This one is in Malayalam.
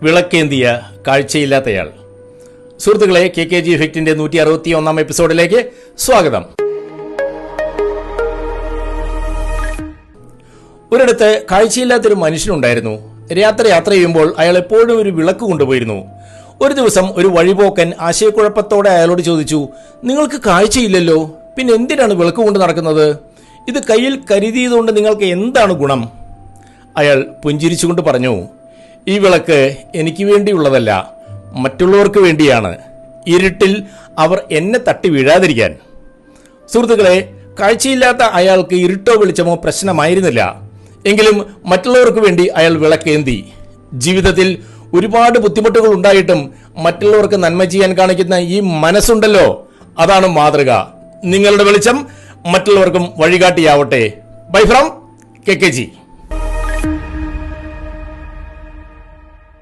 വിളക്കേന്തിയ കാഴ്ചയില്ലാത്തയാൾ. സുഹൃത്തുക്കളെ, KKG ഇഫക്റ്റിന്റെ 161 എപ്പിസോഡിലേക്ക് സ്വാഗതം. ഒരിടത്ത് കാഴ്ചയില്ലാത്തൊരു മനുഷ്യനുണ്ടായിരുന്നു. രാത്രി യാത്ര ചെയ്യുമ്പോൾ അയാൾ എപ്പോഴും ഒരു വിളക്ക് കൊണ്ടുപോയിരുന്നു. ഒരു ദിവസം ഒരു വഴിപോക്കൻ ആശയക്കുഴപ്പത്തോടെ അയാളോട് ചോദിച്ചു, നിങ്ങൾക്ക് കാഴ്ചയില്ലല്ലോ, പിന്നെ എന്തിനാണ് വിളക്ക് കൊണ്ട് നടക്കുന്നത്? ഇത് കയ്യിൽ കരുതിയതുകൊണ്ട് നിങ്ങൾക്ക് എന്താണ് ഗുണം? അയാൾ പുഞ്ചിരിച്ചുകൊണ്ട് പറഞ്ഞു, ഈ വിളക്ക് എനിക്ക് വേണ്ടിയുള്ളതല്ല, മറ്റുള്ളവർക്ക് വേണ്ടിയാണ്. ഇരുട്ടിൽ അവർ എന്നെ തട്ടി വീഴാതിരിക്കാൻ. സുഹൃത്തുക്കളെ, കാഴ്ചയില്ലാത്ത അയാൾക്ക് ഇരുട്ടോ വെളിച്ചമോ പ്രശ്നമായിരുന്നില്ല. എങ്കിലും മറ്റുള്ളവർക്ക് വേണ്ടി അയാൾ വിളക്കേന്തി. ജീവിതത്തിൽ ഒരുപാട് ബുദ്ധിമുട്ടുകൾ ഉണ്ടായിട്ടും മറ്റുള്ളവർക്ക് നന്മ ചെയ്യാൻ കാണിക്കുന്ന ഈ മനസ്സുണ്ടല്ലോ, അതാണ് മാതൃക. നിങ്ങളുടെ വെളിച്ചം മറ്റുള്ളവർക്കും വഴികാട്ടിയാവട്ടെ. Bye from KKG.